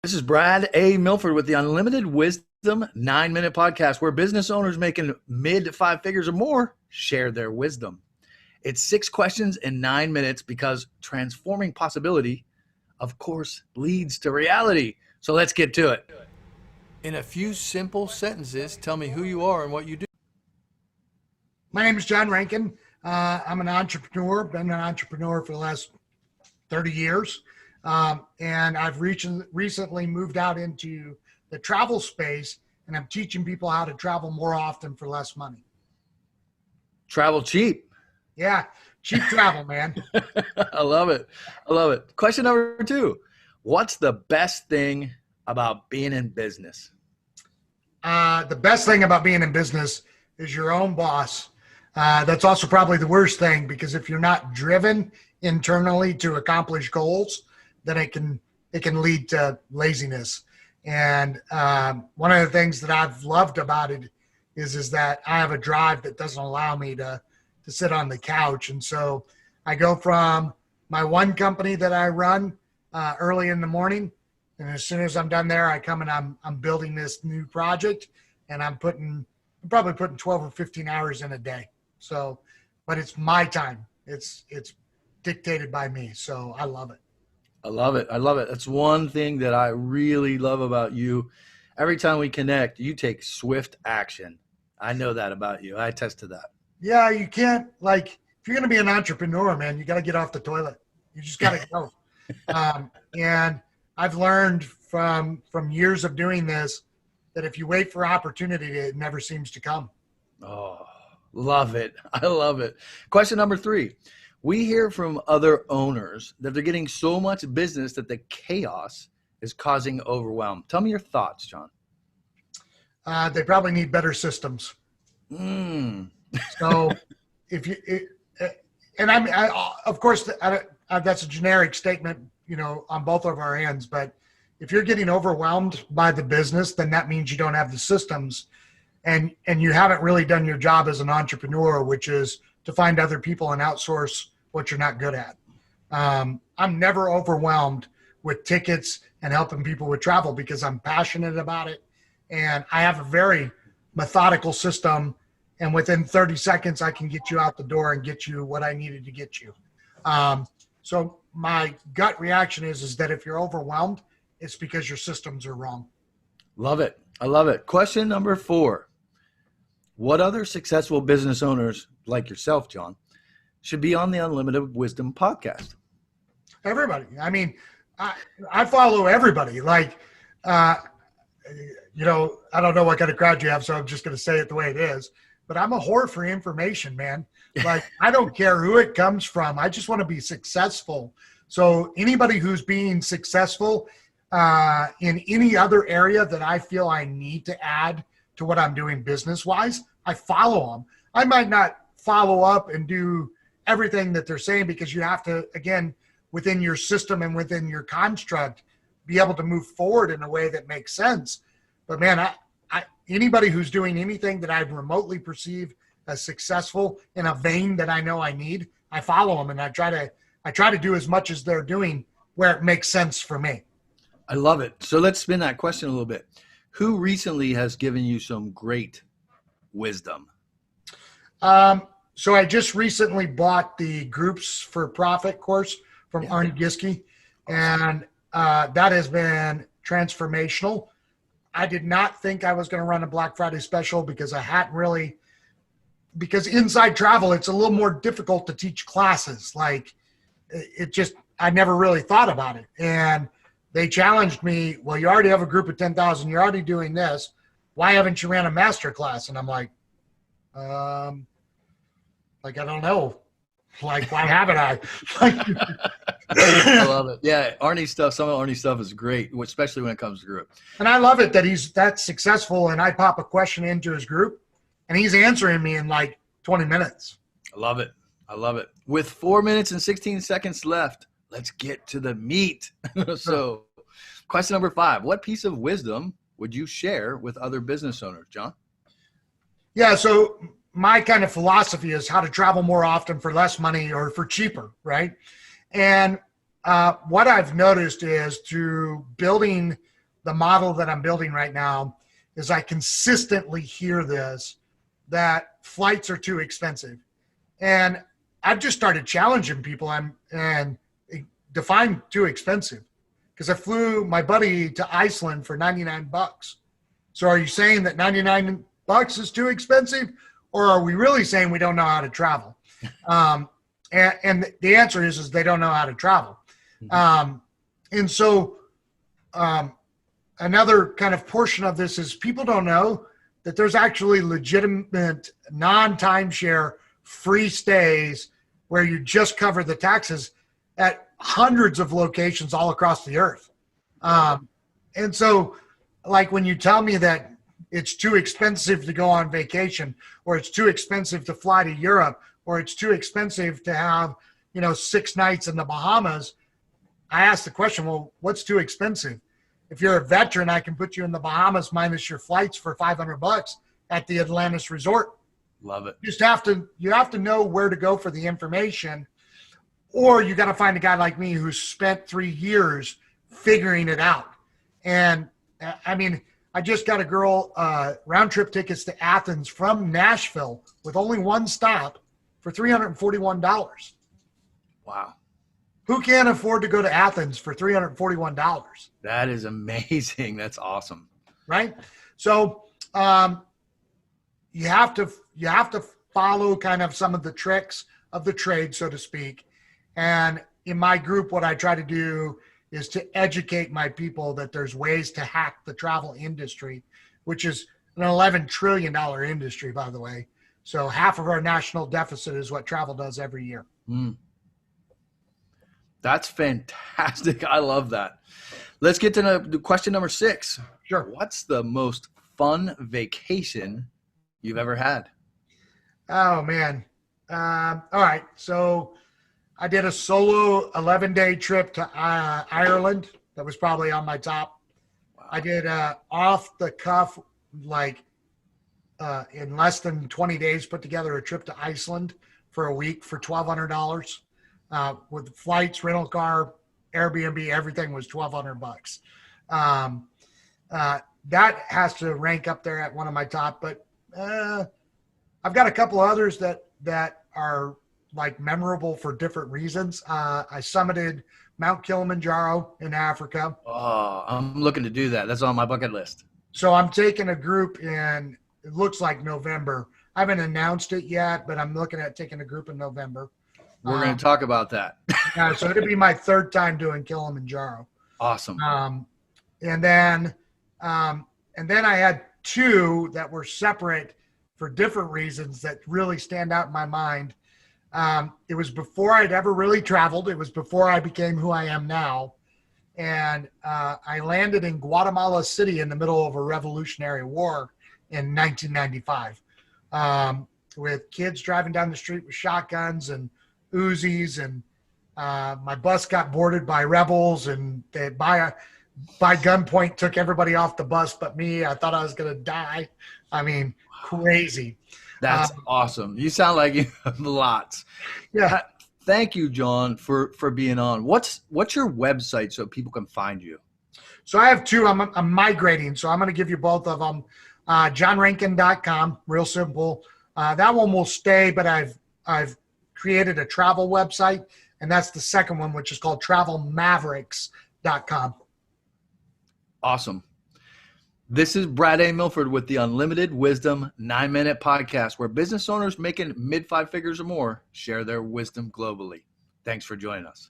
This is Brad A. Milford with the Unlimited Wisdom 9-Minute Podcast, where business owners making mid 5 figures or more share their wisdom. It's 6 questions in 9 minutes because transforming possibility, of course, leads to reality. So let's get to it. In a few simple sentences, tell me who you are and what you do. My name is John Renken. I'm an entrepreneur, been an entrepreneur for the last 30 years. And I've recently moved out into the travel space, and I'm teaching people how to travel more often for less money. Travel cheap. Yeah, cheap travel, man. I love it. I love it. Question number 2. What's the best thing about being in business? The best thing about being in business is your own boss. That's also probably the worst thing, because if you're not driven internally to accomplish goals, then it can lead to laziness. And one of the things that I've loved about it is that I have a drive that doesn't allow me to sit on the couch. And so I go from my one company that I run early in the morning, and as soon as I'm done there, I come and I'm building this new project, and I'm probably putting 12 or 15 hours in a day. So, but it's my time. It's dictated by me. So I love it. I love it. I love it. That's one thing that I really love about you. Every time we connect, you take swift action. I know that about you. I attest to that. Yeah, you can't, if you're going to be an entrepreneur, man, you got to get off the toilet. You just got to go. And I've learned from years of doing this that if you wait for opportunity, it never seems to come. Oh, love it. I love it. Question number 3. We hear from other owners that they're getting so much business that the chaos is causing overwhelm. Tell me your thoughts, John. They probably need better systems. So of course, that's a generic statement, on both of our ends. But if you're getting overwhelmed by the business, then that means you don't have the systems, and you haven't really done your job as an entrepreneur, which is to find other people and outsource what you're not good at. I'm never overwhelmed with tickets and helping people with travel because I'm passionate about it. And I have a very methodical system, and within 30 seconds, I can get you out the door and get you what I needed to get you. So my gut reaction is that if you're overwhelmed, it's because your systems are wrong. Love it. I love it. Question number 4. What other successful business owners like yourself, John, should be on the Unlimited Wisdom podcast? Everybody. I mean, I follow everybody. I don't know what kind of crowd you have, so I'm just going to say it the way it is. But I'm a whore for information, man. I don't care who it comes from. I just want to be successful. So anybody who's being successful in any other area that I feel I need to add to what I'm doing business-wise, I follow them. I might not follow up and do everything that they're saying, because you have to, again, within your system and within your construct, be able to move forward in a way that makes sense. But man, anybody who's doing anything that I remotely perceive as successful in a vein that I know I need, I follow them, and I try to do as much as they're doing where it makes sense for me. I love it. So let's spin that question a little bit. Who recently has given you some great wisdom? So I just recently bought the Groups for Profit course from Arnie Giske, and that has been transformational. I did not think I was going to run a Black Friday special because because inside travel, it's a little more difficult to teach classes. I never really thought about it. And they challenged me, well, you already have a group of 10,000. You're already doing this. Why haven't you ran a master class? And I'm like, I don't know. Why haven't I? I love it. Yeah, Arnie's stuff, some of Arnie's stuff is great, especially when it comes to group. And I love it that he's that successful, and I pop a question into his group, and he's answering me in 20 minutes. I love it. I love it. With 4 minutes and 16 seconds left, let's get to the meat. So question number 5, what piece of wisdom would you share with other business owners, John? Yeah, so my kind of philosophy is how to travel more often for less money or for cheaper, right? And what I've noticed is through building the model that I'm building right now is I consistently hear this, that flights are too expensive. And I've just started challenging people and define too expensive, because I flew my buddy to Iceland for $99. So are you saying that $99 is too expensive, or are we really saying we don't know how to travel? And the answer is they don't know how to travel. And so another kind of portion of this is people don't know that there's actually legitimate non-timeshare free stays where you just cover the taxes at hundreds of locations all across the earth. And so, like, when you tell me that it's too expensive to go on vacation, or it's too expensive to fly to Europe, or it's too expensive to have, 6 nights in the Bahamas, I ask the question, well, what's too expensive? If you're a veteran, I can put you in the Bahamas minus your flights for $500 at the Atlantis Resort. Love it. You have to know where to go for the information, or you got to find a guy like me who's spent 3 years figuring it out. And I mean, I just got a girl round trip tickets to Athens from Nashville with only one stop for $341. Wow. Who can't afford to go to Athens for $341? That is amazing. That's awesome. Right? So you have to follow kind of some of the tricks of the trade, so to speak. And in my group, what I try to do is to educate my people that there's ways to hack the travel industry, which is an $11 trillion industry, by the way. So half of our national deficit is what travel does every year. That's fantastic. I love that. Let's get to question number 6. Sure. What's the most fun vacation you've ever had? Oh, man. All right. So I did a solo 11-day trip to Ireland. That was probably on my top. Wow. I did off the cuff, like in less than 20 days, put together a trip to Iceland for a week for $1,200 with flights, rental car, Airbnb, everything was $1,200. That has to rank up there at one of my top, but I've got a couple others that are like memorable for different reasons. I summited Mount Kilimanjaro in Africa. Oh, I'm looking to do that. That's on my bucket list. So I'm taking a group in, it looks like November. I haven't announced it yet, but I'm looking at taking a group in November. We're going to talk about that. Yeah, so it'll be my 3rd time doing Kilimanjaro. Awesome. And then I had 2 that were separate for different reasons that really stand out in my mind. It was before I'd ever really traveled. It was before I became who I am now. And I landed in Guatemala City in the middle of a revolutionary war in 1995 with kids driving down the street with shotguns and Uzis. And my bus got boarded by rebels, and they by gunpoint took everybody off the bus but me. I thought I was going to die. I mean, crazy. That's awesome. You sound like you have lots. Yeah. Thank you, John, for being on. What's your website so people can find you? So I have 2. I'm migrating, so I'm going to give you both of them. JohnRenken.com, real simple. That one will stay, but I've created a travel website, and that's the second one, which is called TravelMavericks.com. Awesome. This is Brad A. Milford with the Unlimited Wisdom 9-Minute Podcast, where business owners making mid 5 figures or more share their wisdom globally. Thanks for joining us.